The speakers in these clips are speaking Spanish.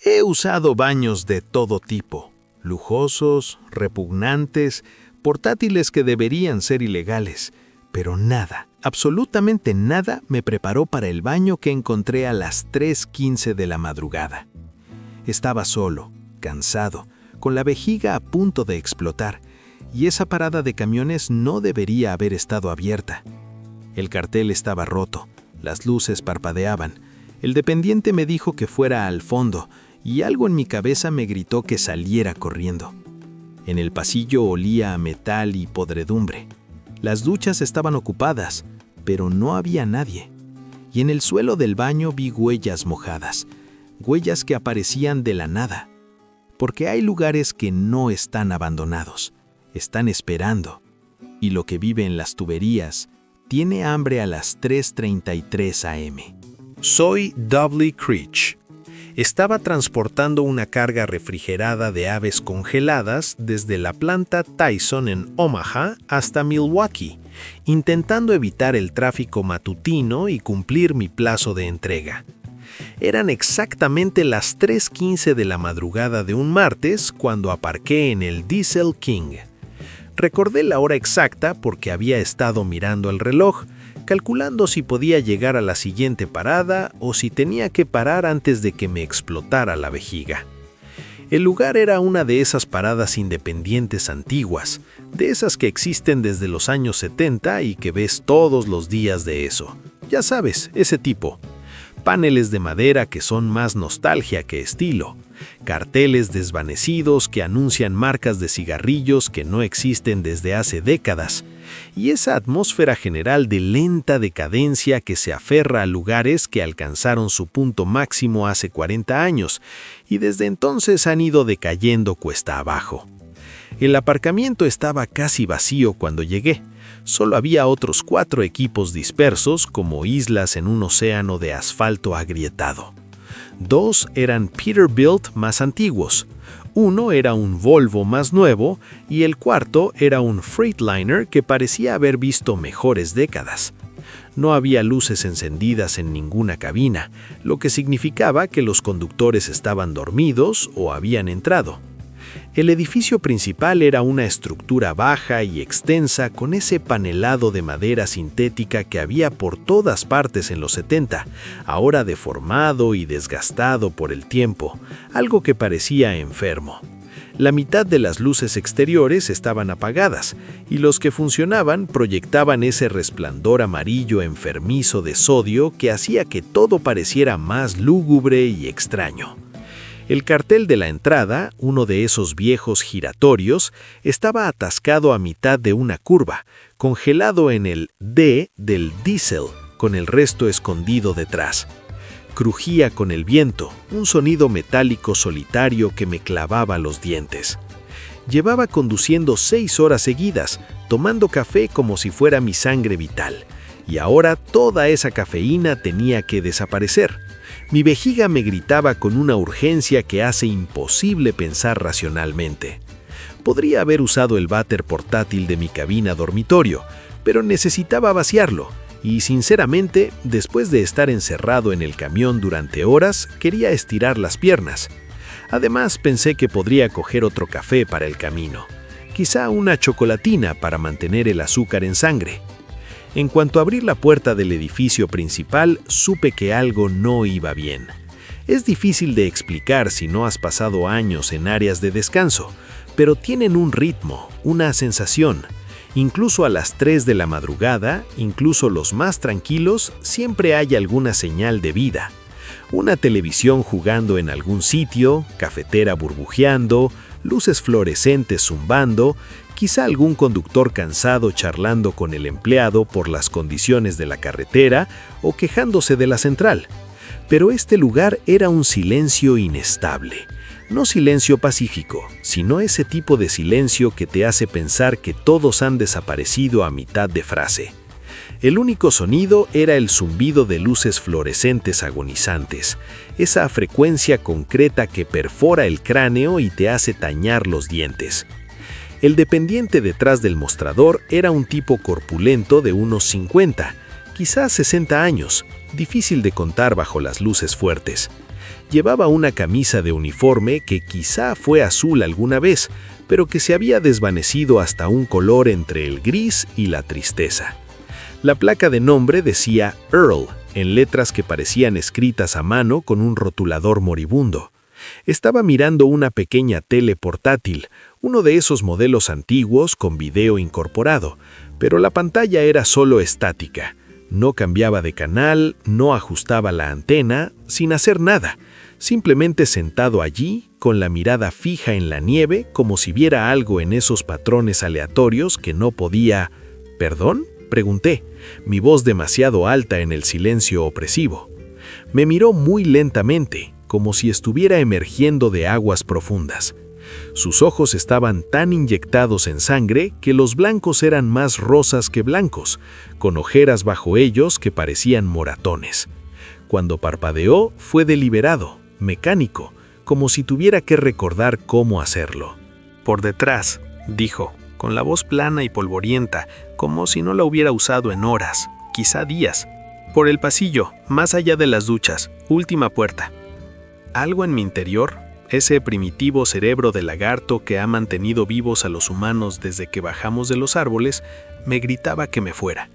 He usado baños de todo tipo, lujosos, repugnantes, portátiles que deberían ser ilegales, pero nada, absolutamente nada me preparó para el baño que encontré a las 3:15 de la madrugada. Estaba solo, cansado, con la vejiga a punto de explotar, y esa parada de camiones no debería haber estado abierta. El cartel estaba roto, las luces parpadeaban. El dependiente me dijo que fuera al fondo, y algo en mi cabeza me gritó que saliera corriendo. En el pasillo olía a metal y podredumbre. Las duchas estaban ocupadas, pero no había nadie. Y en el suelo del baño vi huellas mojadas, huellas que aparecían de la nada. Porque hay lugares que no están abandonados, están esperando. Y lo que vive en las tuberías tiene hambre a las 3:33 a.m. Soy Dudley Creech. Estaba transportando una carga refrigerada de aves congeladas desde la planta Tyson en Omaha hasta Milwaukee, intentando evitar el tráfico matutino y cumplir mi plazo de entrega. Eran exactamente las 3:15 de la madrugada de un martes cuando aparqué en el Diesel King. Recordé la hora exacta porque había estado mirando el reloj, calculando si podía llegar a la siguiente parada o si tenía que parar antes de que me explotara la vejiga. El lugar era una de esas paradas independientes antiguas, de esas que existen desde los años 70 y que ves todos los días de eso. Ya sabes, ese tipo. Paneles de madera que son más nostalgia que estilo. Carteles desvanecidos que anuncian marcas de cigarrillos que no existen desde hace décadas. Y esa atmósfera general de lenta decadencia que se aferra a lugares que alcanzaron su punto máximo hace 40 años y desde entonces han ido decayendo cuesta abajo. El aparcamiento estaba casi vacío cuando llegué. Solo había otros 4 equipos dispersos como islas en un océano de asfalto agrietado. 2 eran Peterbilt más antiguos. 1 era un Volvo más nuevo y el cuarto era un Freightliner que parecía haber visto mejores décadas. No había luces encendidas en ninguna cabina, lo que significaba que los conductores estaban dormidos o habían entrado. El edificio principal era una estructura baja y extensa con ese panelado de madera sintética que había por todas partes en los 70, ahora deformado y desgastado por el tiempo, algo que parecía enfermo. La mitad de las luces exteriores estaban apagadas, y los que funcionaban proyectaban ese resplandor amarillo enfermizo de sodio que hacía que todo pareciera más lúgubre y extraño. El cartel de la entrada, uno de esos viejos giratorios, estaba atascado a mitad de una curva, congelado en el D del diésel, con el resto escondido detrás. Crujía con el viento, un sonido metálico solitario que me clavaba los dientes. Llevaba conduciendo 6 horas seguidas, tomando café como si fuera mi sangre vital, y ahora toda esa cafeína tenía que desaparecer. Mi vejiga me gritaba con una urgencia que hace imposible pensar racionalmente. Podría haber usado el váter portátil de mi cabina dormitorio, pero necesitaba vaciarlo, y sinceramente, después de estar encerrado en el camión durante horas, quería estirar las piernas. Además, pensé que podría coger otro café para el camino, quizá una chocolatina para mantener el azúcar en sangre. En cuanto a abrir la puerta del edificio principal, supe que algo no iba bien. Es difícil de explicar si no has pasado años en áreas de descanso, pero tienen un ritmo, una sensación. Incluso a las 3 de la madrugada, incluso los más tranquilos, siempre hay alguna señal de vida. Una televisión jugando en algún sitio, cafetera burbujeando, luces fluorescentes zumbando, quizá algún conductor cansado charlando con el empleado por las condiciones de la carretera o quejándose de la central. Pero este lugar era un silencio inestable. No silencio pacífico, sino ese tipo de silencio que te hace pensar que todos han desaparecido a mitad de frase. El único sonido era el zumbido de luces fluorescentes agonizantes, esa frecuencia concreta que perfora el cráneo y te hace tañar los dientes. El dependiente detrás del mostrador era un tipo corpulento de unos 50, quizás 60 años, difícil de contar bajo las luces fuertes. Llevaba una camisa de uniforme que quizá fue azul alguna vez, pero que se había desvanecido hasta un color entre el gris y la tristeza. La placa de nombre decía Earl, en letras que parecían escritas a mano con un rotulador moribundo. Estaba mirando una pequeña tele portátil, uno de esos modelos antiguos con video incorporado, pero la pantalla era solo estática. No cambiaba de canal, no ajustaba la antena, sin hacer nada, simplemente sentado allí, con la mirada fija en la nieve, como si viera algo en esos patrones aleatorios que no podía... ¿Perdón?, pregunté, mi voz demasiado alta en el silencio opresivo. Me miró muy lentamente, como si estuviera emergiendo de aguas profundas. Sus ojos estaban tan inyectados en sangre que los blancos eran más rosas que blancos, con ojeras bajo ellos que parecían moratones. Cuando parpadeó, fue deliberado, mecánico, como si tuviera que recordar cómo hacerlo. Por detrás, dijo, con la voz plana y polvorienta, como si no la hubiera usado en horas, quizá días. Por el pasillo, más allá de las duchas, última puerta. Algo en mi interior, ese primitivo cerebro de lagarto que ha mantenido vivos a los humanos desde que bajamos de los árboles, me gritaba que me fuera.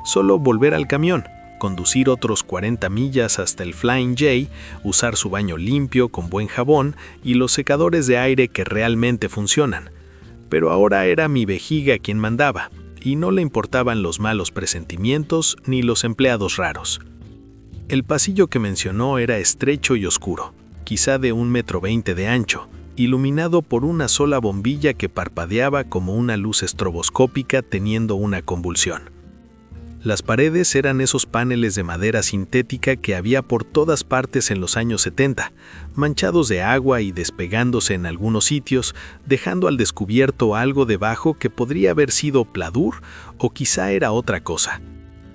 Solo volver al camión, conducir otros 40 millas hasta el Flying J, usar su baño limpio con buen jabón y los secadores de aire que realmente funcionan. Pero ahora era mi vejiga quien mandaba, y no le importaban los malos presentimientos ni los empleados raros. El pasillo que mencionó era estrecho y oscuro, quizá de 1,20 m de ancho, iluminado por una sola bombilla que parpadeaba como una luz estroboscópica teniendo una convulsión. Las paredes eran esos paneles de madera sintética que había por todas partes en los años 70, manchados de agua y despegándose en algunos sitios, dejando al descubierto algo debajo que podría haber sido pladur o quizá era otra cosa.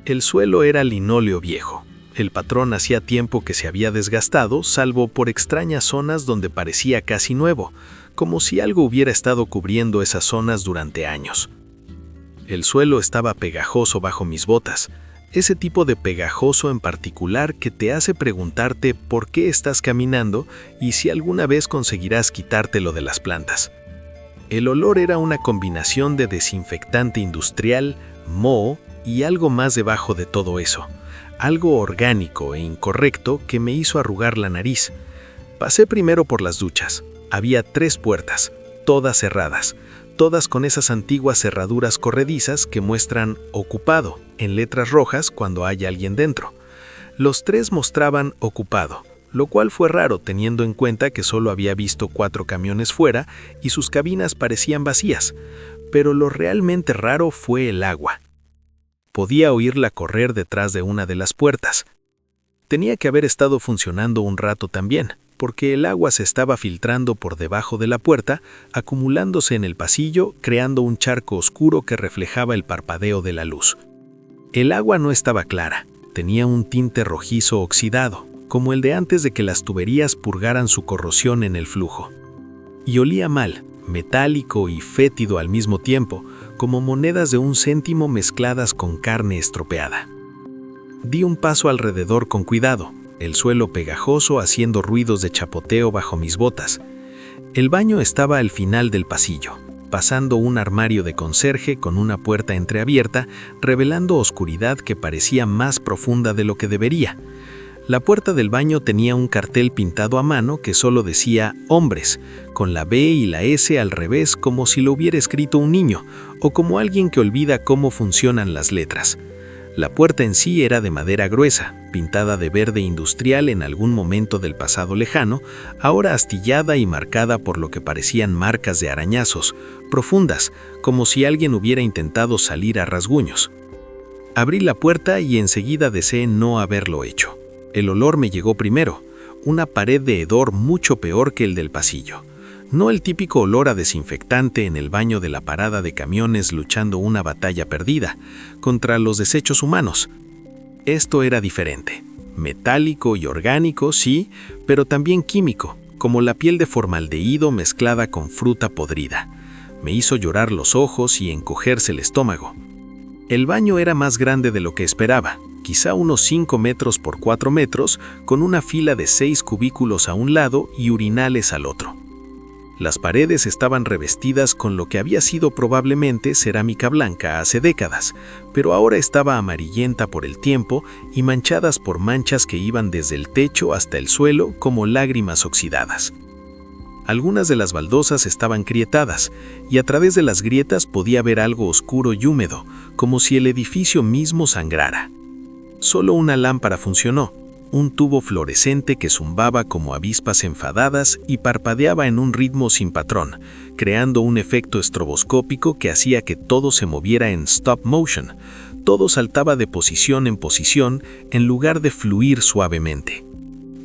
El suelo era linóleo viejo. El patrón hacía tiempo que se había desgastado, salvo por extrañas zonas donde parecía casi nuevo, como si algo hubiera estado cubriendo esas zonas durante años. El suelo estaba pegajoso bajo mis botas, ese tipo de pegajoso en particular que te hace preguntarte por qué estás caminando y si alguna vez conseguirás quitártelo de las plantas. El olor era una combinación de desinfectante industrial, moho y algo más debajo de todo eso. Algo orgánico e incorrecto que me hizo arrugar la nariz. Pasé primero por las duchas. Había 3 puertas, todas cerradas, todas con esas antiguas cerraduras corredizas que muestran ocupado en letras rojas cuando hay alguien dentro. Los 3 mostraban ocupado, lo cual fue raro teniendo en cuenta que solo había visto 4 camiones fuera y sus cabinas parecían vacías, pero lo realmente raro fue el agua. Podía oírla correr detrás de una de las puertas. Tenía que haber estado funcionando un rato también, porque el agua se estaba filtrando por debajo de la puerta, acumulándose en el pasillo, creando un charco oscuro que reflejaba el parpadeo de la luz. El agua no estaba clara, tenía un tinte rojizo oxidado, como el de antes de que las tuberías purgaran su corrosión en el flujo. Y olía mal, metálico y fétido al mismo tiempo, como monedas de 1 céntimo mezcladas con carne estropeada. Di un paso alrededor con cuidado, el suelo pegajoso haciendo ruidos de chapoteo bajo mis botas. El baño estaba al final del pasillo, pasando un armario de conserje con una puerta entreabierta, revelando oscuridad que parecía más profunda de lo que debería. La puerta del baño tenía un cartel pintado a mano que solo decía «Hombres», con la B y la S al revés como si lo hubiera escrito un niño, o como alguien que olvida cómo funcionan las letras. La puerta en sí era de madera gruesa, pintada de verde industrial en algún momento del pasado lejano, ahora astillada y marcada por lo que parecían marcas de arañazos, profundas, como si alguien hubiera intentado salir a rasguños. Abrí la puerta y enseguida deseé no haberlo hecho. El olor me llegó primero, una pared de hedor mucho peor que el del pasillo. No el típico olor a desinfectante en el baño de la parada de camiones luchando una batalla perdida contra los desechos humanos. Esto era diferente. Metálico y orgánico, sí, pero también químico, como la piel de formaldehído mezclada con fruta podrida. Me hizo llorar los ojos y encogerse el estómago. El baño era más grande de lo que esperaba, quizá unos 5 metros por 4 metros, con una fila de 6 cubículos a un lado y urinales al otro. Las paredes estaban revestidas con lo que había sido probablemente cerámica blanca hace décadas, pero ahora estaba amarillenta por el tiempo y manchadas por manchas que iban desde el techo hasta el suelo como lágrimas oxidadas. Algunas de las baldosas estaban grietadas, y a través de las grietas podía ver algo oscuro y húmedo, como si el edificio mismo sangrara. Solo una lámpara funcionó, un tubo fluorescente que zumbaba como avispas enfadadas y parpadeaba en un ritmo sin patrón, creando un efecto estroboscópico que hacía que todo se moviera en stop motion. Todo saltaba de posición en posición en lugar de fluir suavemente.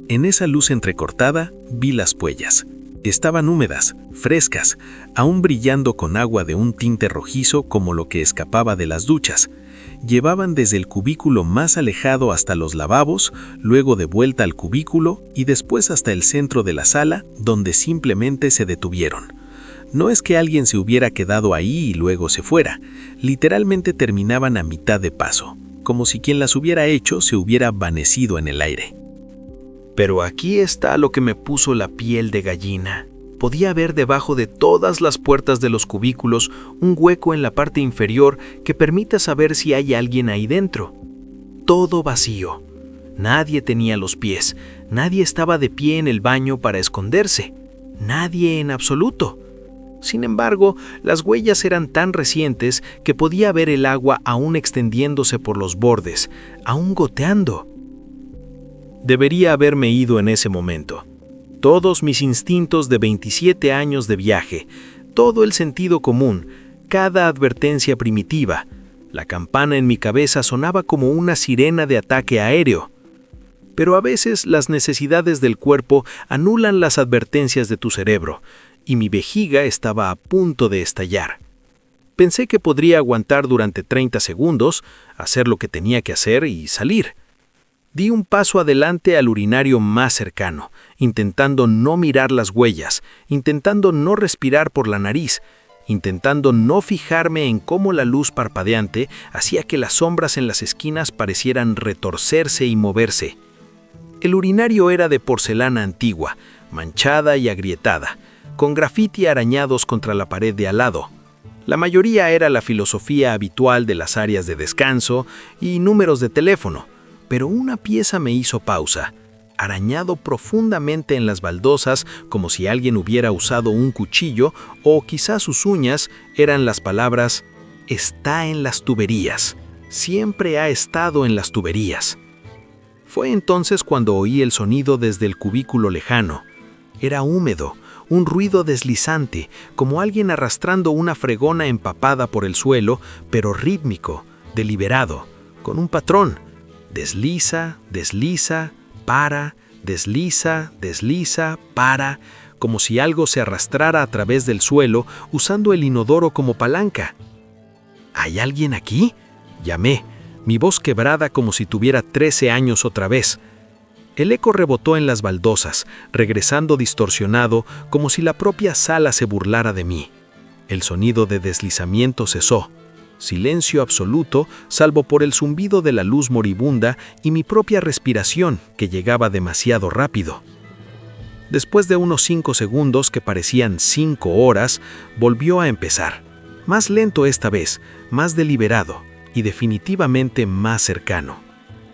En esa luz entrecortada vi las huellas. Estaban húmedas, frescas, aún brillando con agua de un tinte rojizo como lo que escapaba de las duchas. Llevaban desde el cubículo más alejado hasta los lavabos, luego de vuelta al cubículo y después hasta el centro de la sala, donde simplemente se detuvieron. No es que alguien se hubiera quedado ahí y luego se fuera, literalmente terminaban a mitad de paso, como si quien las hubiera hecho se hubiera vanecido en el aire. Pero aquí está lo que me puso la piel de gallina. Podía ver debajo de todas las puertas de los cubículos un hueco en la parte inferior que permita saber si hay alguien ahí dentro. Todo vacío. Nadie tenía los pies. Nadie estaba de pie en el baño para esconderse. Nadie en absoluto. Sin embargo, las huellas eran tan recientes que podía ver el agua aún extendiéndose por los bordes, aún goteando. Debería haberme ido en ese momento. Todos mis instintos de 27 años de viaje, todo el sentido común, cada advertencia primitiva. La campana en mi cabeza sonaba como una sirena de ataque aéreo. Pero a veces las necesidades del cuerpo anulan las advertencias de tu cerebro, y mi vejiga estaba a punto de estallar. Pensé que podría aguantar durante 30 segundos, hacer lo que tenía que hacer y salir. Di un paso adelante al urinario más cercano, intentando no mirar las huellas, intentando no respirar por la nariz, intentando no fijarme en cómo la luz parpadeante hacía que las sombras en las esquinas parecieran retorcerse y moverse. El urinario era de porcelana antigua, manchada y agrietada, con grafiti arañados contra la pared de al lado. La mayoría era la filosofía habitual de las áreas de descanso y números de teléfono, pero una pieza me hizo pausa, arañado profundamente en las baldosas como si alguien hubiera usado un cuchillo o quizás sus uñas eran las palabras «Está en las tuberías, siempre ha estado en las tuberías». Fue entonces cuando oí el sonido desde el cubículo lejano. Era húmedo, un ruido deslizante, como alguien arrastrando una fregona empapada por el suelo, pero rítmico, deliberado, con un patrón. Desliza, desliza, para, desliza, desliza, para, como si algo se arrastrara a través del suelo usando el inodoro como palanca. ¿Hay alguien aquí?, llamé, mi voz quebrada como si tuviera 13 años otra vez. El eco rebotó en las baldosas, regresando distorsionado como si la propia sala se burlara de mí. El sonido de deslizamiento cesó. Silencio absoluto, salvo por el zumbido de la luz moribunda y mi propia respiración, que llegaba demasiado rápido. Después de unos 5 segundos que parecían 5 horas, volvió a empezar. Más lento esta vez, más deliberado y definitivamente más cercano.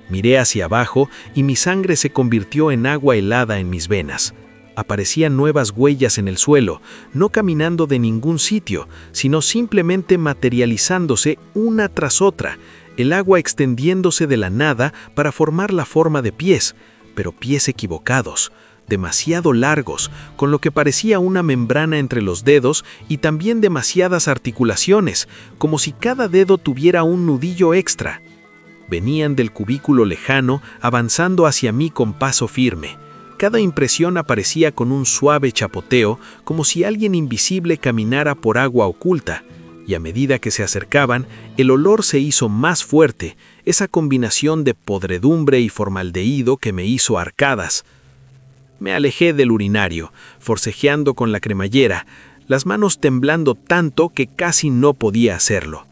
Miré hacia abajo y mi sangre se convirtió en agua helada en mis venas. Aparecían nuevas huellas en el suelo, no caminando de ningún sitio, sino simplemente materializándose una tras otra, el agua extendiéndose de la nada para formar la forma de pies, pero pies equivocados, demasiado largos, con lo que parecía una membrana entre los dedos y también demasiadas articulaciones, como si cada dedo tuviera un nudillo extra. Venían del cubículo lejano, avanzando hacia mí con paso firme. Cada impresión aparecía con un suave chapoteo, como si alguien invisible caminara por agua oculta, y a medida que se acercaban, el olor se hizo más fuerte, esa combinación de podredumbre y formaldehído que me hizo arcadas. Me alejé del urinario, forcejeando con la cremallera, las manos temblando tanto que casi no podía hacerlo.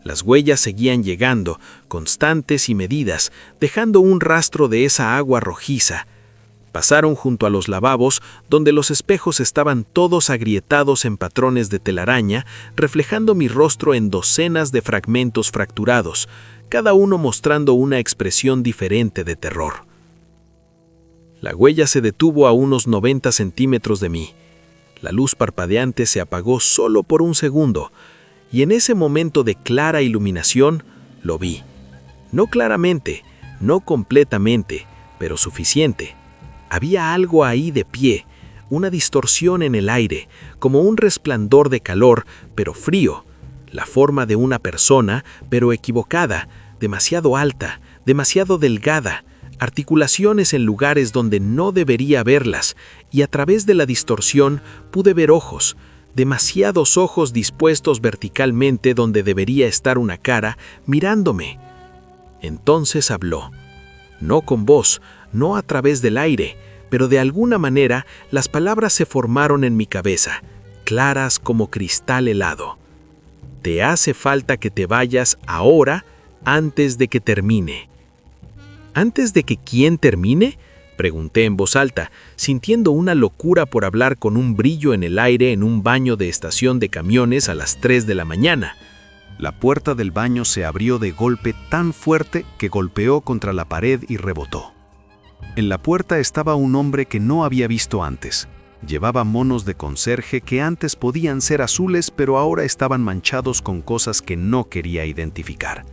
Las huellas seguían llegando, constantes y medidas, dejando un rastro de esa agua rojiza. Pasaron junto a los lavabos, donde los espejos estaban todos agrietados en patrones de telaraña, reflejando mi rostro en docenas de fragmentos fracturados, cada uno mostrando una expresión diferente de terror. La huella se detuvo a unos 90 centímetros de mí. La luz parpadeante se apagó solo por un segundo, y en ese momento de clara iluminación lo vi. No claramente, no completamente, pero suficiente. Había algo ahí de pie, una distorsión en el aire, como un resplandor de calor, pero frío. La forma de una persona, pero equivocada, demasiado alta, demasiado delgada, articulaciones en lugares donde no debería verlas, y a través de la distorsión pude ver ojos, demasiados ojos dispuestos verticalmente donde debería estar una cara, mirándome. Entonces habló. No con voz, no a través del aire, pero de alguna manera las palabras se formaron en mi cabeza, claras como cristal helado. Te hace falta que te vayas ahora, antes de que termine. ¿Antes de que quién termine?, pregunté en voz alta, sintiendo una locura por hablar con un brillo en el aire en un baño de estación de camiones a las 3 de la mañana. La puerta del baño se abrió de golpe tan fuerte que golpeó contra la pared y rebotó. En la puerta estaba un hombre que no había visto antes. Llevaba monos de conserje que antes podían ser azules, pero ahora estaban manchados con cosas que no quería identificar.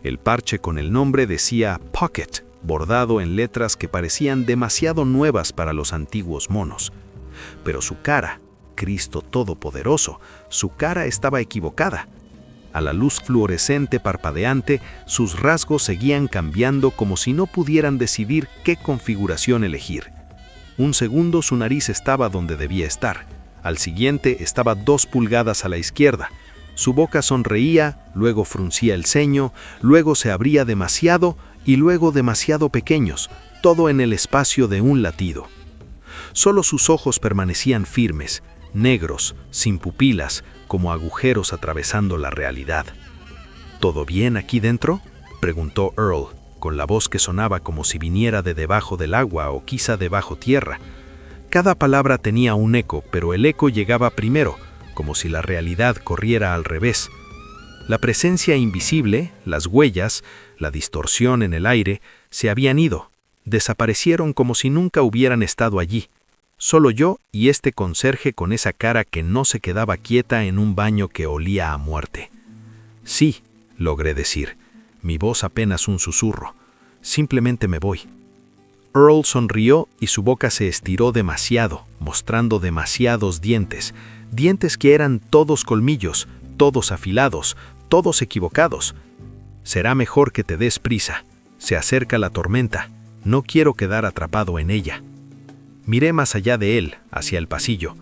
El parche con el nombre decía Pocket, bordado en letras que parecían demasiado nuevas para los antiguos monos. Pero su cara, Cristo Todopoderoso, su cara estaba equivocada. A la luz fluorescente parpadeante, sus rasgos seguían cambiando como si no pudieran decidir qué configuración elegir. Un segundo su nariz estaba donde debía estar. Al siguiente estaba 2 pulgadas a la izquierda. Su boca sonreía, luego fruncía el ceño, luego se abría demasiado y luego demasiado pequeños, todo en el espacio de un latido. Solo sus ojos permanecían firmes, negros, sin pupilas, como agujeros atravesando la realidad. ¿Todo bien aquí dentro?, preguntó Earl, con la voz que sonaba como si viniera de debajo del agua o quizá debajo tierra. Cada palabra tenía un eco, pero el eco llegaba primero, como si la realidad corriera al revés. La presencia invisible, las huellas, la distorsión en el aire, se habían ido, desaparecieron como si nunca hubieran estado allí. Solo yo y este conserje con esa cara que no se quedaba quieta en un baño que olía a muerte. Sí, logré decir, mi voz apenas un susurro. Simplemente me voy. Earl sonrió y su boca se estiró demasiado, mostrando demasiados dientes, dientes que eran todos colmillos, todos afilados, todos equivocados. Será mejor que te des prisa. Se acerca la tormenta. No quiero quedar atrapado en ella. Miré más allá de él, hacia el pasillo.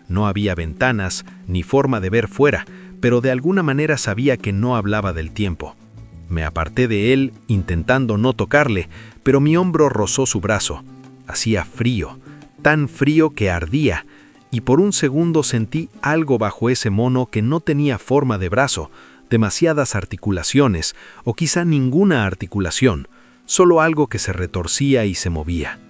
No había ventanas, ni forma de ver fuera, pero de alguna manera sabía que no hablaba del tiempo. Me aparté de él, intentando no tocarle, pero mi hombro rozó su brazo. Hacía frío, tan frío que ardía, y por un segundo sentí algo bajo ese mono que no tenía forma de brazo, demasiadas articulaciones, o quizá ninguna articulación, solo algo que se retorcía y se movía.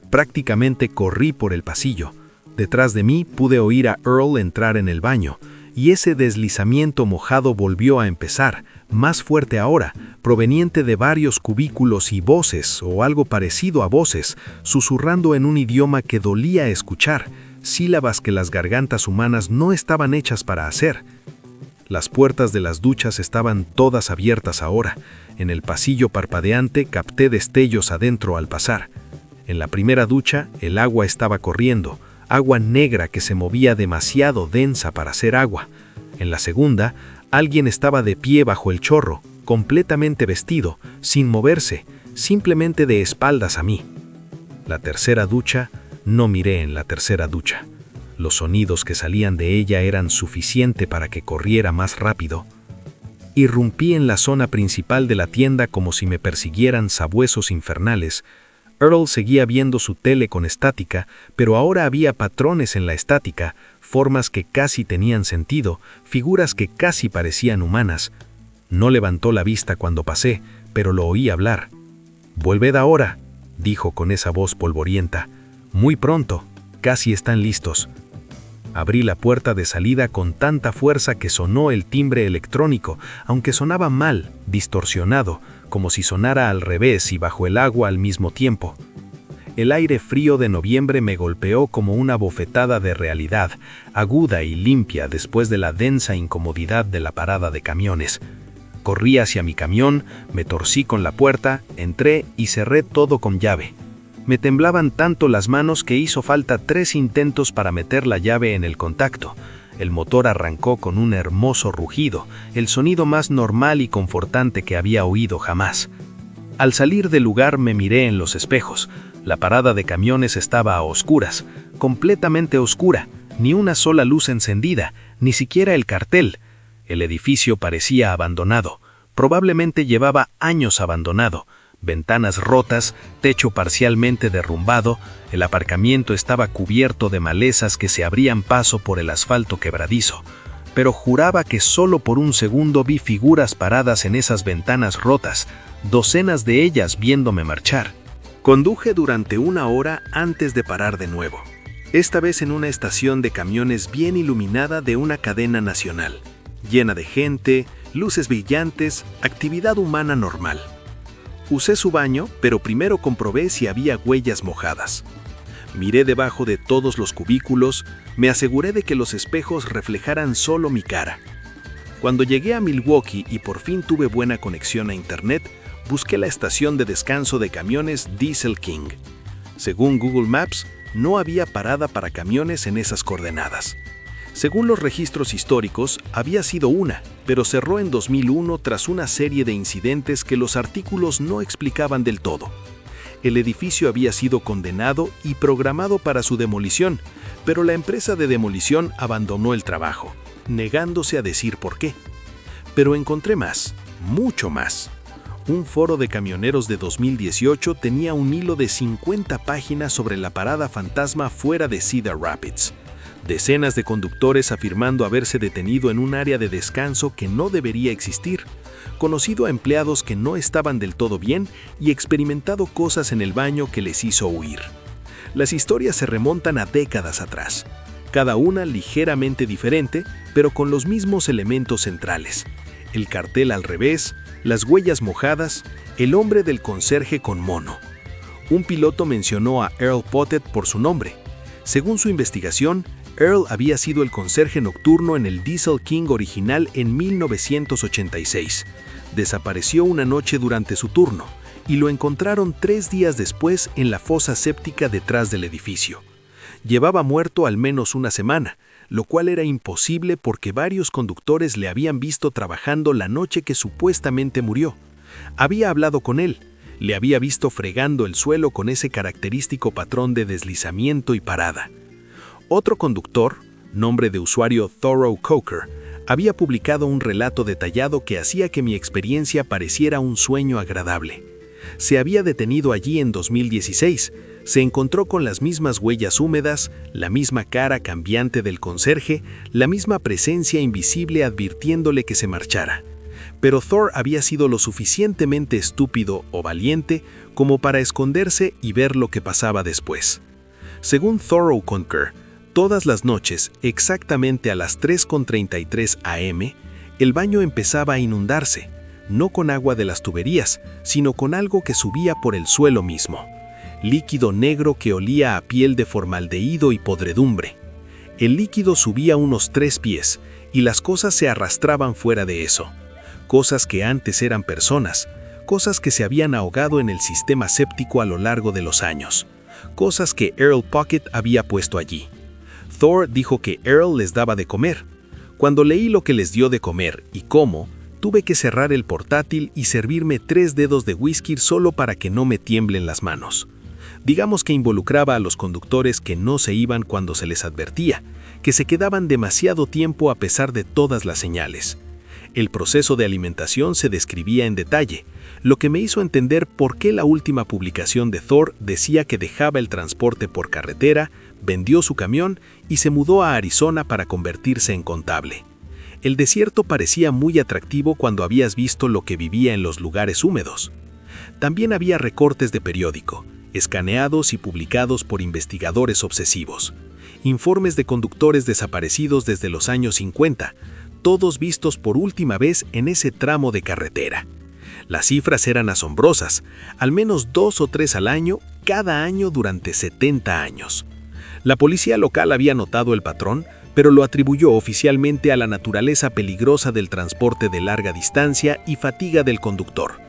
Prácticamente corrí por el pasillo. Detrás de mí pude oír a Earl entrar en el baño, y ese deslizamiento mojado volvió a empezar, más fuerte ahora, proveniente de varios cubículos y voces, o algo parecido a voces, susurrando en un idioma que dolía escuchar, sílabas que las gargantas humanas no estaban hechas para hacer. Las puertas de las duchas estaban todas abiertas ahora. En el pasillo parpadeante capté destellos adentro al pasar. En la primera ducha, el agua estaba corriendo, agua negra que se movía demasiado densa para ser agua. En la segunda, alguien estaba de pie bajo el chorro, completamente vestido, sin moverse, simplemente de espaldas a mí. La tercera ducha, no miré en la tercera ducha. Los sonidos que salían de ella eran suficiente para que corriera más rápido. Irrumpí en la zona principal de la tienda como si me persiguieran sabuesos infernales. Earl seguía viendo su tele con estática, pero ahora había patrones en la estática, formas que casi tenían sentido, figuras que casi parecían humanas. No levantó la vista cuando pasé, pero lo oí hablar. «Volved ahora», dijo con esa voz polvorienta. «Muy pronto, casi están listos». Abrí la puerta de salida con tanta fuerza que sonó el timbre electrónico, aunque sonaba mal, distorsionado, como si sonara al revés y bajo el agua al mismo tiempo. El aire frío de noviembre me golpeó como una bofetada de realidad, aguda y limpia después de la densa incomodidad de la parada de camiones. Corrí hacia mi camión, me torcí con la puerta, entré y cerré todo con llave. Me temblaban tanto las manos que hizo falta 3 intentos para meter la llave en el contacto. El motor arrancó con un hermoso rugido, el sonido más normal y confortante que había oído jamás. Al salir del lugar me miré en los espejos. La parada de camiones estaba a oscuras, completamente oscura, ni una sola luz encendida, ni siquiera el cartel. El edificio parecía abandonado, probablemente llevaba años abandonado. Ventanas rotas, techo parcialmente derrumbado, el aparcamiento estaba cubierto de malezas que se abrían paso por el asfalto quebradizo. Pero juraba que solo por un segundo vi figuras paradas en esas ventanas rotas, docenas de ellas viéndome marchar. Conduje durante 1 hora antes de parar de nuevo, esta vez en una estación de camiones bien iluminada de una cadena nacional, llena de gente, luces brillantes, actividad humana normal. Usé su baño, pero primero comprobé si había huellas mojadas. Miré debajo de todos los cubículos, me aseguré de que los espejos reflejaran solo mi cara. Cuando llegué a Milwaukee y por fin tuve buena conexión a internet, busqué la estación de descanso de camiones Diesel King. Según Google Maps, no había parada para camiones en esas coordenadas. Según los registros históricos, había sido una, pero cerró en 2001 tras una serie de incidentes que los artículos no explicaban del todo. El edificio había sido condenado y programado para su demolición, pero la empresa de demolición abandonó el trabajo, negándose a decir por qué. Pero encontré más, mucho más. Un foro de camioneros de 2018 tenía un hilo de 50 páginas sobre la parada fantasma fuera de Cedar Rapids. Decenas de conductores afirmando haberse detenido en un área de descanso que no debería existir, conocido a empleados que no estaban del todo bien y experimentado cosas en el baño que les hizo huir. Las historias se remontan a décadas atrás, cada una ligeramente diferente, pero con los mismos elementos centrales: el cartel al revés, las huellas mojadas, el hombre del conserje con mono. Un piloto mencionó a Earl Pottet por su nombre. Según su investigación, Earl había sido el conserje nocturno en el Diesel King original en 1986. Desapareció una noche durante su turno y lo encontraron 3 días después en la fosa séptica detrás del edificio. Llevaba muerto al menos una semana, lo cual era imposible porque varios conductores le habían visto trabajando la noche que supuestamente murió. Había hablado con él, le había visto fregando el suelo con ese característico patrón de deslizamiento y parada. Otro conductor, nombre de usuario Thorough Coker, había publicado un relato detallado que hacía que mi experiencia pareciera un sueño agradable. Se había detenido allí en 2016, se encontró con las mismas huellas húmedas, la misma cara cambiante del conserje, la misma presencia invisible advirtiéndole que se marchara. Pero Thor había sido lo suficientemente estúpido o valiente como para esconderse y ver lo que pasaba después. Según Thorough Coker, todas las noches, exactamente a las 3:33 am, el baño empezaba a inundarse, no con agua de las tuberías, sino con algo que subía por el suelo mismo. Líquido negro que olía a piel de formaldehído y podredumbre. El líquido subía unos 3 pies, y las cosas se arrastraban fuera de eso. Cosas que antes eran personas, cosas que se habían ahogado en el sistema séptico a lo largo de los años, cosas que Earl Pottet había puesto allí. Thor dijo que Earl les daba de comer. Cuando leí lo que les dio de comer y cómo, tuve que cerrar el portátil y servirme 3 dedos de whisky solo para que no me tiemblen las manos. Digamos que involucraba a los conductores que no se iban cuando se les advertía, que se quedaban demasiado tiempo a pesar de todas las señales. El proceso de alimentación se describía en detalle, lo que me hizo entender por qué la última publicación de Thor decía que dejaba el transporte por carretera, vendió su camión y se mudó a Arizona para convertirse en contable. El desierto parecía muy atractivo cuando habías visto lo que vivía en los lugares húmedos. También había recortes de periódico, escaneados y publicados por investigadores obsesivos. Informes de conductores desaparecidos desde los años 50, todos vistos por última vez en ese tramo de carretera. Las cifras eran asombrosas, al menos 2 o 3 al año, cada año durante 70 años. La policía local había notado el patrón, pero lo atribuyó oficialmente a la naturaleza peligrosa del transporte de larga distancia y fatiga del conductor.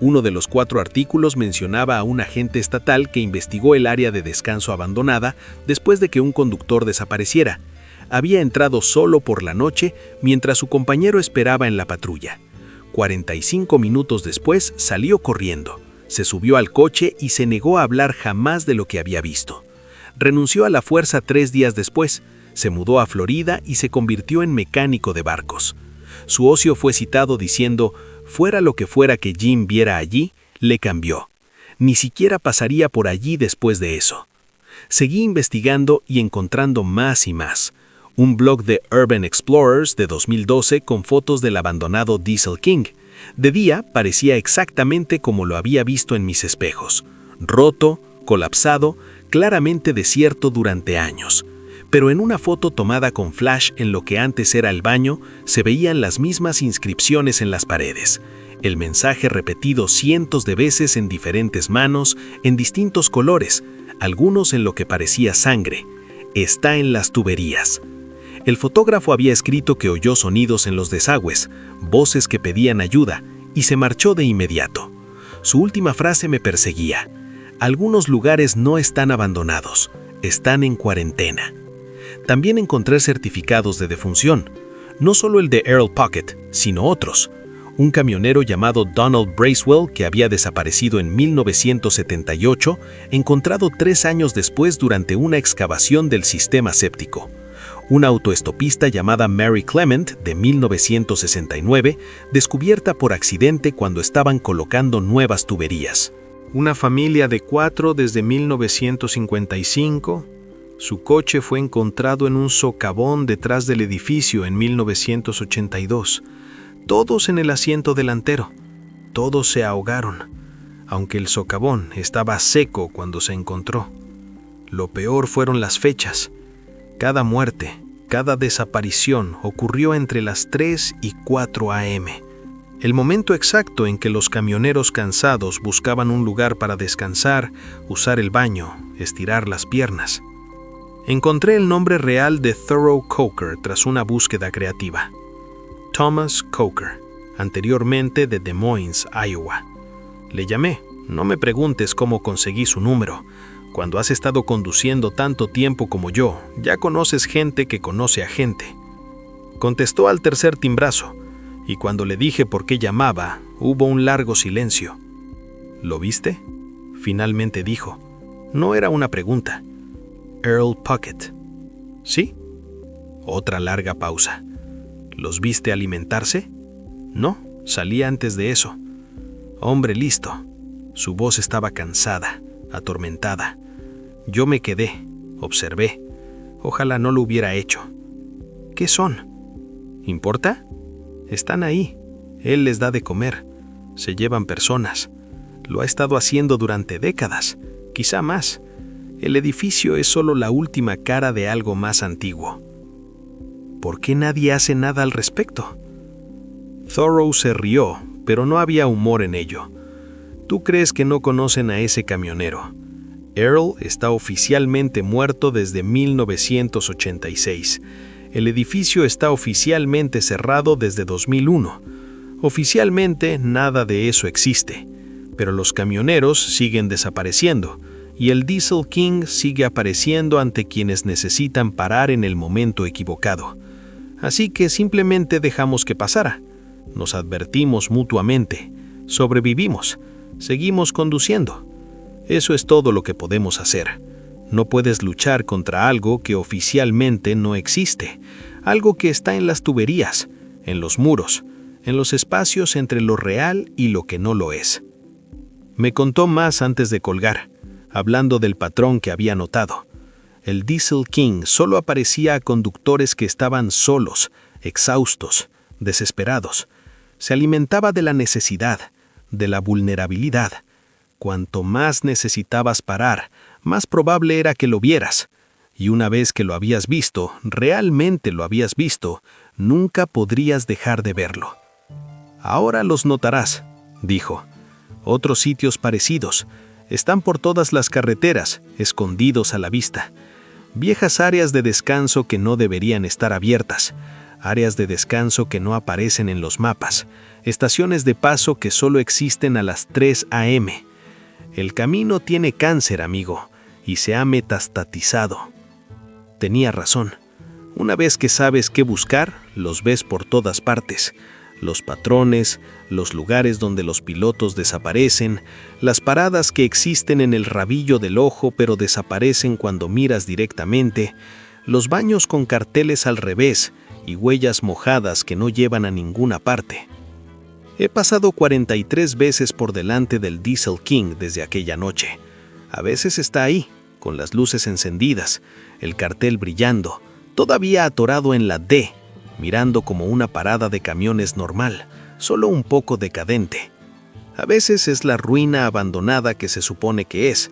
Uno de los 4 artículos mencionaba a un agente estatal que investigó el área de descanso abandonada después de que un conductor desapareciera. Había entrado solo por la noche mientras su compañero esperaba en la patrulla. 45 minutos después salió corriendo, se subió al coche y se negó a hablar jamás de lo que había visto. Renunció a la fuerza 3 días después, se mudó a Florida y se convirtió en mecánico de barcos. Su ocio fue citado diciendo, fuera lo que fuera que Jim viera allí, le cambió. Ni siquiera pasaría por allí después de eso. Seguí investigando y encontrando más y más. Un blog de Urban Explorers de 2012 con fotos del abandonado Diesel King. De día parecía exactamente como lo había visto en mis espejos. Roto, colapsado, claramente desierto durante años. Pero en una foto tomada con flash en lo que antes era el baño, se veían las mismas inscripciones en las paredes. El mensaje repetido cientos de veces en diferentes manos, en distintos colores, algunos en lo que parecía sangre. Está en las tuberías. El fotógrafo había escrito que oyó sonidos en los desagües, voces que pedían ayuda, y se marchó de inmediato. Su última frase me perseguía. Algunos lugares no están abandonados, están en cuarentena. También encontré certificados de defunción, no solo el de Earl Puckett, sino otros. Un camionero llamado Donald Bracewell, que había desaparecido en 1978, encontrado 3 años después durante una excavación del sistema séptico. Una autoestopista llamada Mary Clement, de 1969, descubierta por accidente cuando estaban colocando nuevas tuberías. Una familia de 4 desde 1955. Su coche fue encontrado en un socavón detrás del edificio en 1982. Todos en el asiento delantero. Todos se ahogaron, aunque el socavón estaba seco cuando se encontró. Lo peor fueron las fechas. Cada muerte, cada desaparición ocurrió entre las 3 y 4 a.m., el momento exacto en que los camioneros cansados buscaban un lugar para descansar, usar el baño, estirar las piernas. Encontré el nombre real de Thoreau Coker tras una búsqueda creativa. Thomas Coker, anteriormente de Des Moines, Iowa. Le llamé, no me preguntes cómo conseguí su número. Cuando has estado conduciendo tanto tiempo como yo, ya conoces gente que conoce a gente. Contestó al tercer timbrazo, y cuando le dije por qué llamaba, hubo un largo silencio. ¿Lo viste?, finalmente dijo. No era una pregunta. Earl Puckett. ¿Sí? Otra larga pausa. ¿Los viste alimentarse? No, salí antes de eso. Hombre listo. Su voz estaba cansada, atormentada. Yo me quedé, observé. Ojalá no lo hubiera hecho. ¿Qué son? ¿Importa? Están ahí. Él les da de comer. Se llevan personas. Lo ha estado haciendo durante décadas, quizá más. El edificio es solo la última cara de algo más antiguo. ¿Por qué nadie hace nada al respecto? Thoreau se rió, pero no había humor en ello. ¿Tú crees que no conocen a ese camionero? Earl está oficialmente muerto desde 1986. El edificio está oficialmente cerrado desde 2001. Oficialmente nada de eso existe, pero los camioneros siguen desapareciendo y el Diesel King sigue apareciendo ante quienes necesitan parar en el momento equivocado. Así que simplemente dejamos que pasara. Nos advertimos mutuamente, sobrevivimos, seguimos conduciendo. Eso es todo lo que podemos hacer. No puedes luchar contra algo que oficialmente no existe, algo que está en las tuberías, en los muros, en los espacios entre lo real y lo que no lo es. Me contó más antes de colgar, hablando del patrón que había notado. El Diesel King solo aparecía a conductores que estaban solos, exhaustos, desesperados. Se alimentaba de la necesidad, de la vulnerabilidad. Cuanto más necesitabas parar, más probable era que lo vieras. Y una vez que lo habías visto, realmente lo habías visto, nunca podrías dejar de verlo. Ahora los notarás, dijo. Otros sitios parecidos. Están por todas las carreteras, escondidos a la vista. Viejas áreas de descanso que no deberían estar abiertas. Áreas de descanso que no aparecen en los mapas. Estaciones de paso que solo existen a las 3 a.m. El camino tiene cáncer, amigo, y se ha metastatizado. Tenía razón. Una vez que sabes qué buscar, los ves por todas partes. Los patrones, los lugares donde los pilotos desaparecen, las paradas que existen en el rabillo del ojo pero desaparecen cuando miras directamente, los baños con carteles al revés y huellas mojadas que no llevan a ninguna parte. He pasado 43 veces por delante del Diesel King desde aquella noche. A veces está ahí, con las luces encendidas, el cartel brillando, todavía atorado en la D, mirando como una parada de camiones normal, solo un poco decadente. A veces es la ruina abandonada que se supone que es,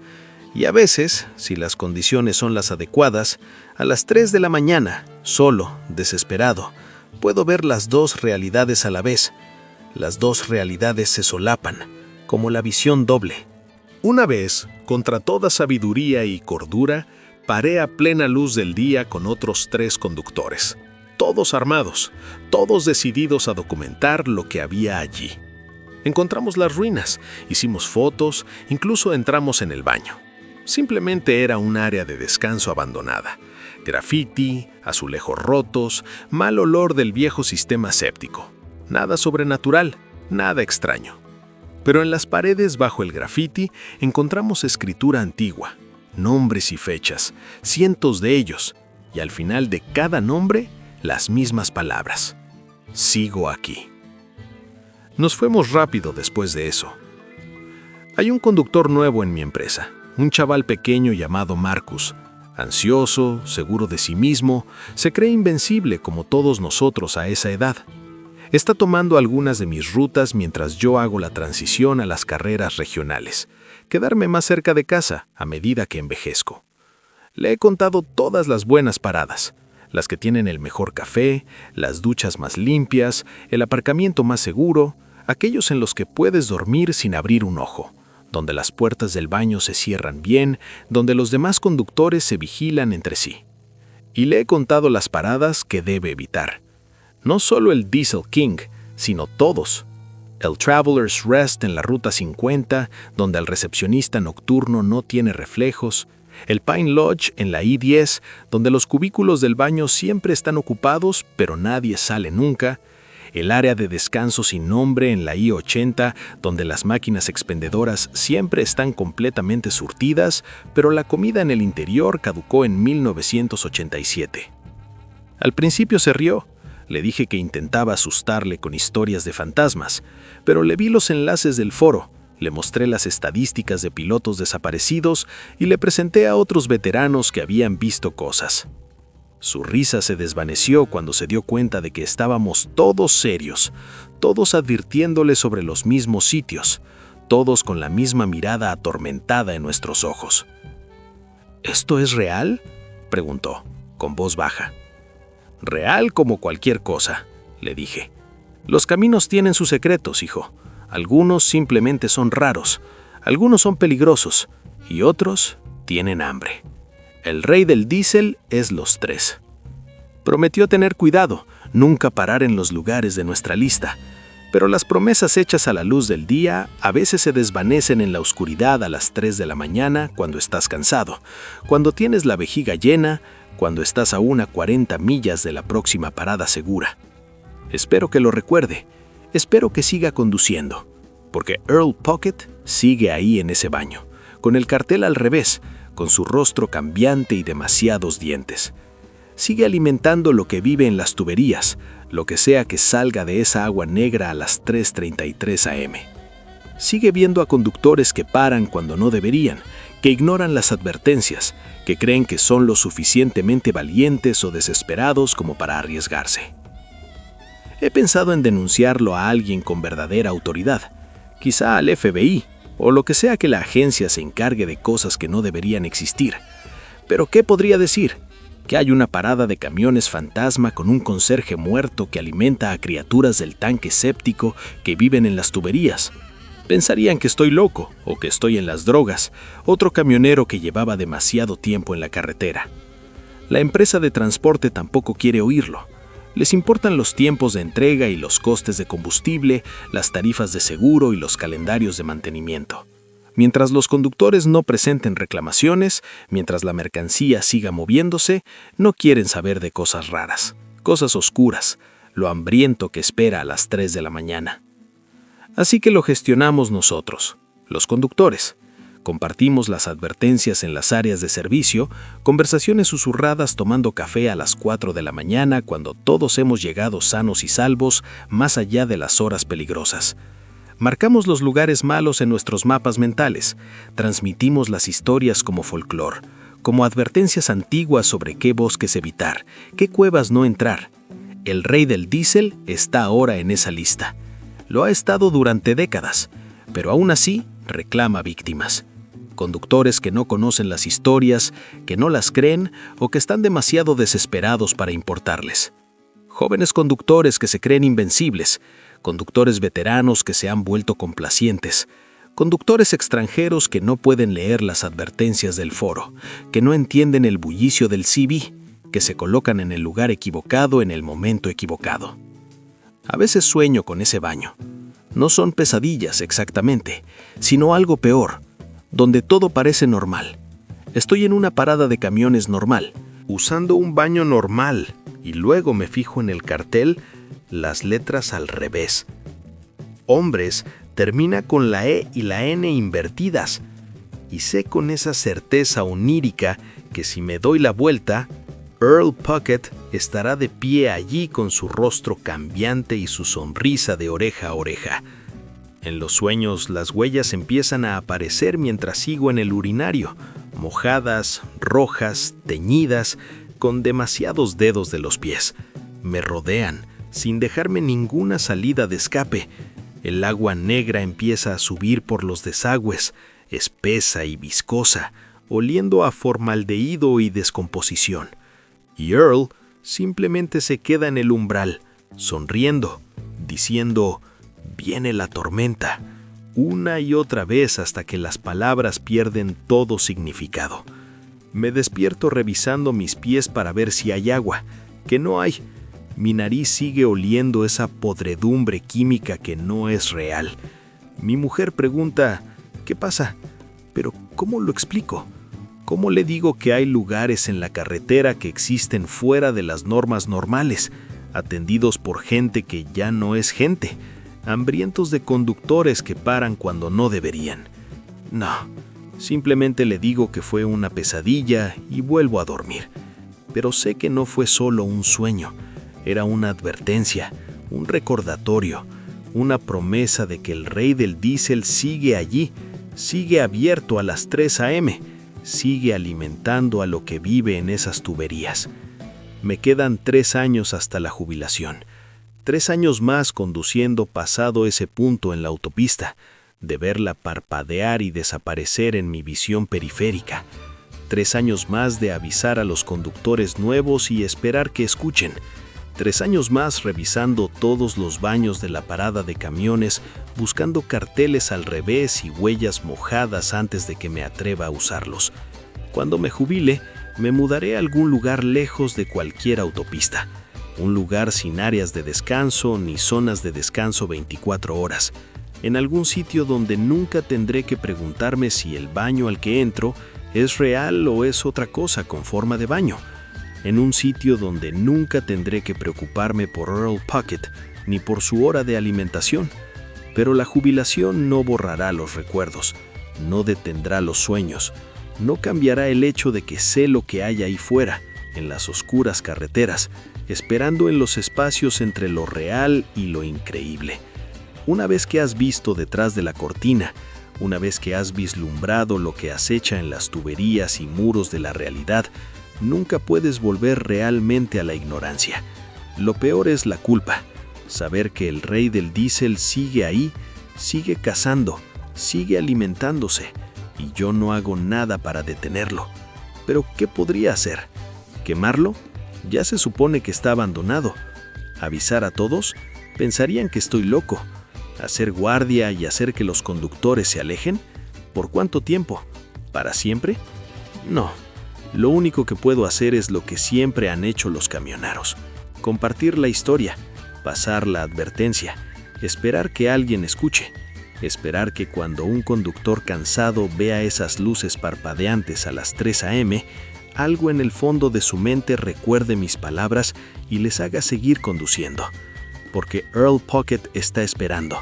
y a veces, si las condiciones son las adecuadas, a las 3 de la mañana, solo, desesperado, puedo ver las dos realidades a la vez. Las dos realidades se solapan, como la visión doble. Una vez, contra toda sabiduría y cordura, paré a plena luz del día con otros 3 conductores. Todos armados, todos decididos a documentar lo que había allí. Encontramos las ruinas, hicimos fotos, incluso entramos en el baño. Simplemente era un área de descanso abandonada. Graffiti, azulejos rotos, mal olor del viejo sistema séptico. Nada sobrenatural, nada extraño. Pero en las paredes bajo el graffiti encontramos escritura antigua, nombres y fechas, cientos de ellos, y al final de cada nombre, las mismas palabras. Sigo aquí. Nos fuimos rápido después de eso. Hay un conductor nuevo en mi empresa, un chaval pequeño llamado Marcus. Ansioso, seguro de sí mismo, se cree invencible como todos nosotros a esa edad. Está tomando algunas de mis rutas mientras yo hago la transición a las carreras regionales, quedarme más cerca de casa a medida que envejezco. Le he contado todas las buenas paradas, las que tienen el mejor café, las duchas más limpias, el aparcamiento más seguro, aquellos en los que puedes dormir sin abrir un ojo, donde las puertas del baño se cierran bien, donde los demás conductores se vigilan entre sí. Y le he contado las paradas que debe evitar. No solo el Diesel King, sino todos. El Traveler's Rest en la Ruta 50, donde el recepcionista nocturno no tiene reflejos. El Pine Lodge en la I-10, donde los cubículos del baño siempre están ocupados, pero nadie sale nunca. El área de descanso sin nombre en la I-80, donde las máquinas expendedoras siempre están completamente surtidas, pero la comida en el interior caducó en 1987. Al principio se rió. Le dije que intentaba asustarle con historias de fantasmas, pero le vi los enlaces del foro, le mostré las estadísticas de pilotos desaparecidos y le presenté a otros veteranos que habían visto cosas. Su risa se desvaneció cuando se dio cuenta de que estábamos todos serios, todos advirtiéndole sobre los mismos sitios, todos con la misma mirada atormentada en nuestros ojos. ¿Esto es real?, preguntó, con voz baja. Real como cualquier cosa, le dije. Los caminos tienen sus secretos, hijo. Algunos simplemente son raros, algunos son peligrosos y otros tienen hambre. El rey del diésel es los 3. Prometió tener cuidado, nunca parar en los lugares de nuestra lista, pero las promesas hechas a la luz del día a veces se desvanecen en la oscuridad a las 3 de la mañana cuando estás cansado, cuando tienes la vejiga llena, cuando estás aún a 40 millas de la próxima parada segura. Espero que lo recuerde. Espero que siga conduciendo, porque Earl Puckett sigue ahí en ese baño, con el cartel al revés, con su rostro cambiante y demasiados dientes. Sigue alimentando lo que vive en las tuberías, lo que sea que salga de esa agua negra a las 3:33 a.m. Sigue viendo a conductores que paran cuando no deberían, que ignoran las advertencias, que creen que son lo suficientemente valientes o desesperados como para arriesgarse. He pensado en denunciarlo a alguien con verdadera autoridad, quizá al FBI, o lo que sea que la agencia se encargue de cosas que no deberían existir. Pero ¿qué podría decir? Que hay una parada de camiones fantasma con un conserje muerto que alimenta a criaturas del tanque séptico que viven en las tuberías. Pensarían que estoy loco o que estoy en las drogas, otro camionero que llevaba demasiado tiempo en la carretera. La empresa de transporte tampoco quiere oírlo. Les importan los tiempos de entrega y los costes de combustible, las tarifas de seguro y los calendarios de mantenimiento. Mientras los conductores no presenten reclamaciones, mientras la mercancía siga moviéndose, no quieren saber de cosas raras, cosas oscuras, lo hambriento que espera a las 3 de la mañana. Así que lo gestionamos nosotros, los conductores. Compartimos las advertencias en las áreas de servicio, conversaciones susurradas tomando café a las 4 de la mañana cuando todos hemos llegado sanos y salvos más allá de las horas peligrosas. Marcamos los lugares malos en nuestros mapas mentales, transmitimos las historias como folclore, como advertencias antiguas sobre qué bosques evitar, qué cuevas no entrar. El rey del diésel está ahora en esa lista. Lo ha estado durante décadas, pero aún así reclama víctimas. Conductores que no conocen las historias, que no las creen o que están demasiado desesperados para importarles. Jóvenes conductores que se creen invencibles, conductores veteranos que se han vuelto complacientes, conductores extranjeros que no pueden leer las advertencias del foro, que no entienden el bullicio del CV, que se colocan en el lugar equivocado en el momento equivocado. A veces sueño con ese baño. No son pesadillas exactamente, sino algo peor, donde todo parece normal. Estoy en una parada de camiones normal, usando un baño normal, y luego me fijo en el cartel, las letras al revés. Hombres termina con la E y la N invertidas, y sé con esa certeza onírica que si me doy la vuelta, Earl Puckett estará de pie allí con su rostro cambiante y su sonrisa de oreja a oreja. En los sueños las huellas empiezan a aparecer mientras sigo en el urinario, mojadas, rojas, teñidas, con demasiados dedos de los pies. Me rodean, sin dejarme ninguna salida de escape. El agua negra empieza a subir por los desagües, espesa y viscosa, oliendo a formaldehído y descomposición. Y Earl simplemente se queda en el umbral, sonriendo, diciendo, «Viene la tormenta», una y otra vez hasta que las palabras pierden todo significado. Me despierto revisando mis pies para ver si hay agua, que no hay. Mi nariz sigue oliendo esa podredumbre química que no es real. Mi mujer pregunta, «¿Qué pasa?». Pero ¿cómo lo explico? ¿Cómo le digo que hay lugares en la carretera que existen fuera de las normas normales, atendidos por gente que ya no es gente, hambrientos de conductores que paran cuando no deberían? No, simplemente le digo que fue una pesadilla y vuelvo a dormir. Pero sé que no fue solo un sueño, era una advertencia, un recordatorio, una promesa de que el rey del diésel sigue allí, sigue abierto a las 3 a.m., sigue alimentando a lo que vive en esas tuberías. Me quedan 3 años hasta la jubilación. 3 años más conduciendo pasado ese punto en la autopista, de verla parpadear y desaparecer en mi visión periférica. 3 años más de avisar a los conductores nuevos y esperar que escuchen. 3 años más revisando todos los baños de la parada de camiones, buscando carteles al revés y huellas mojadas antes de que me atreva a usarlos. Cuando me jubile, me mudaré a algún lugar lejos de cualquier autopista. Un lugar sin áreas de descanso ni zonas de descanso 24 horas. En algún sitio donde nunca tendré que preguntarme si el baño al que entro es real o es otra cosa con forma de baño. En un sitio donde nunca tendré que preocuparme por Earl Puckett ni por su hora de alimentación. Pero la jubilación no borrará los recuerdos, no detendrá los sueños, no cambiará el hecho de que sé lo que hay ahí fuera, en las oscuras carreteras, esperando en los espacios entre lo real y lo increíble. Una vez que has visto detrás de la cortina, una vez que has vislumbrado lo que acecha en las tuberías y muros de la realidad, nunca puedes volver realmente a la ignorancia. Lo peor es la culpa. Saber que el rey del diésel sigue ahí, sigue cazando, sigue alimentándose, y yo no hago nada para detenerlo. Pero ¿qué podría hacer? ¿Quemarlo? Ya se supone que está abandonado. ¿Avisar a todos? Pensarían que estoy loco. ¿Hacer guardia y hacer que los conductores se alejen? ¿Por cuánto tiempo? ¿Para siempre? No. Lo único que puedo hacer es lo que siempre han hecho los camioneros: compartir la historia, pasar la advertencia, esperar que alguien escuche, esperar que cuando un conductor cansado vea esas luces parpadeantes a las 3 a.m., algo en el fondo de su mente recuerde mis palabras y les haga seguir conduciendo. Porque Earl Puckett está esperando.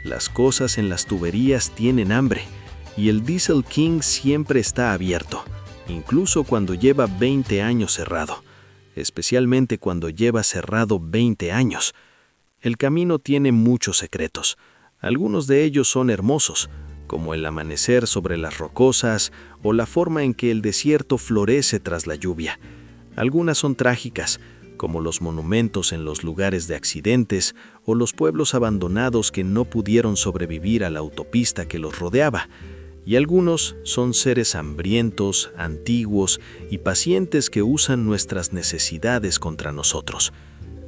Las cosas en las tuberías tienen hambre, y el Diesel King siempre está abierto, incluso cuando lleva 20 años cerrado, especialmente cuando lleva cerrado 20 años. El camino tiene muchos secretos. Algunos de ellos son hermosos, como el amanecer sobre las rocosas o la forma en que el desierto florece tras la lluvia. Algunas son trágicas, como los monumentos en los lugares de accidentes o los pueblos abandonados que no pudieron sobrevivir a la autopista que los rodeaba. Y algunos son seres hambrientos, antiguos y pacientes que usan nuestras necesidades contra nosotros.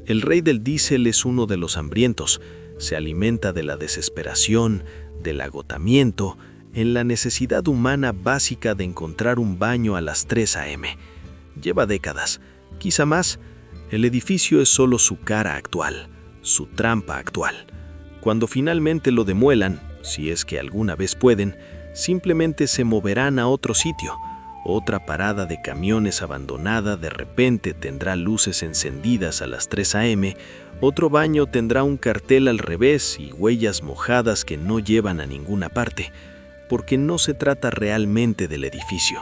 El rey del diésel es uno de los hambrientos. Se alimenta de la desesperación, del agotamiento, en la necesidad humana básica de encontrar un baño a las 3 a.m. Lleva décadas, quizá más. El edificio es solo su cara actual, su trampa actual. Cuando finalmente lo demuelan, si es que alguna vez pueden, simplemente se moverán a otro sitio. Otra parada de camiones abandonada de repente tendrá luces encendidas a las 3 a.m., otro baño tendrá un cartel al revés y huellas mojadas que no llevan a ninguna parte, porque no se trata realmente del edificio,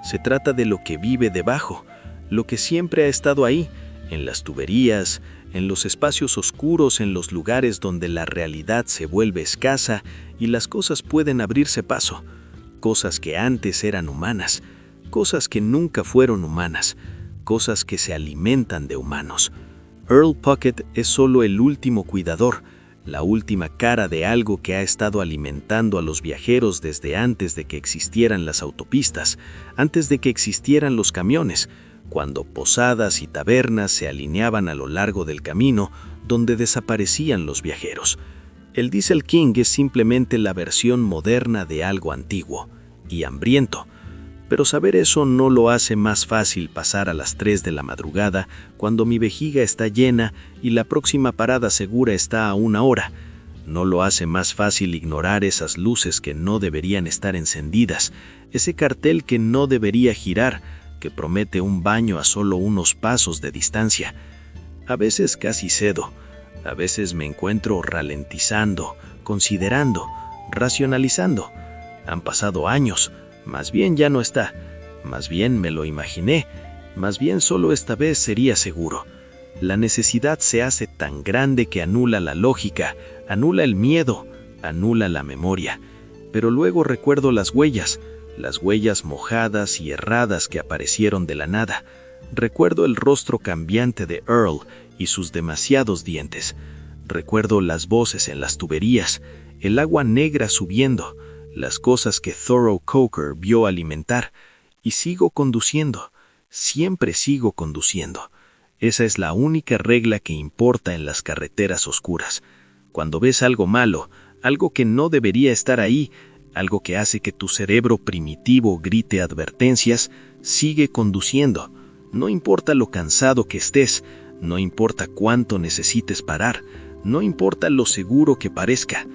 se trata de lo que vive debajo, lo que siempre ha estado ahí, en las tuberías, en los espacios oscuros, en los lugares donde la realidad se vuelve escasa y las cosas pueden abrirse paso, cosas que antes eran humanas, cosas que nunca fueron humanas, cosas que se alimentan de humanos. Earl Puckett es solo el último cuidador, la última cara de algo que ha estado alimentando a los viajeros desde antes de que existieran las autopistas, antes de que existieran los camiones, cuando posadas y tabernas se alineaban a lo largo del camino donde desaparecían los viajeros. El Diesel King es simplemente la versión moderna de algo antiguo y hambriento. Pero saber eso no lo hace más fácil pasar a las 3 de la madrugada cuando mi vejiga está llena y la próxima parada segura está a 1 hora. No lo hace más fácil ignorar esas luces que no deberían estar encendidas, ese cartel que no debería girar, que promete un baño a solo unos pasos de distancia. A veces casi cedo, a veces me encuentro ralentizando, considerando, racionalizando. Han pasado años. Más bien ya no está, más bien me lo imaginé, más bien solo esta vez sería seguro. La necesidad se hace tan grande que anula la lógica, anula el miedo, anula la memoria. Pero luego recuerdo las huellas mojadas y erradas que aparecieron de la nada. Recuerdo el rostro cambiante de Earl y sus demasiados dientes. Recuerdo las voces en las tuberías, el agua negra subiendo, las cosas que Thoreau Coker vio alimentar, y sigo conduciendo, siempre sigo conduciendo. Esa es la única regla que importa en las carreteras oscuras. Cuando ves algo malo, algo que no debería estar ahí, algo que hace que tu cerebro primitivo grite advertencias, sigue conduciendo. No importa lo cansado que estés, no importa cuánto necesites parar, no importa lo seguro que parezca,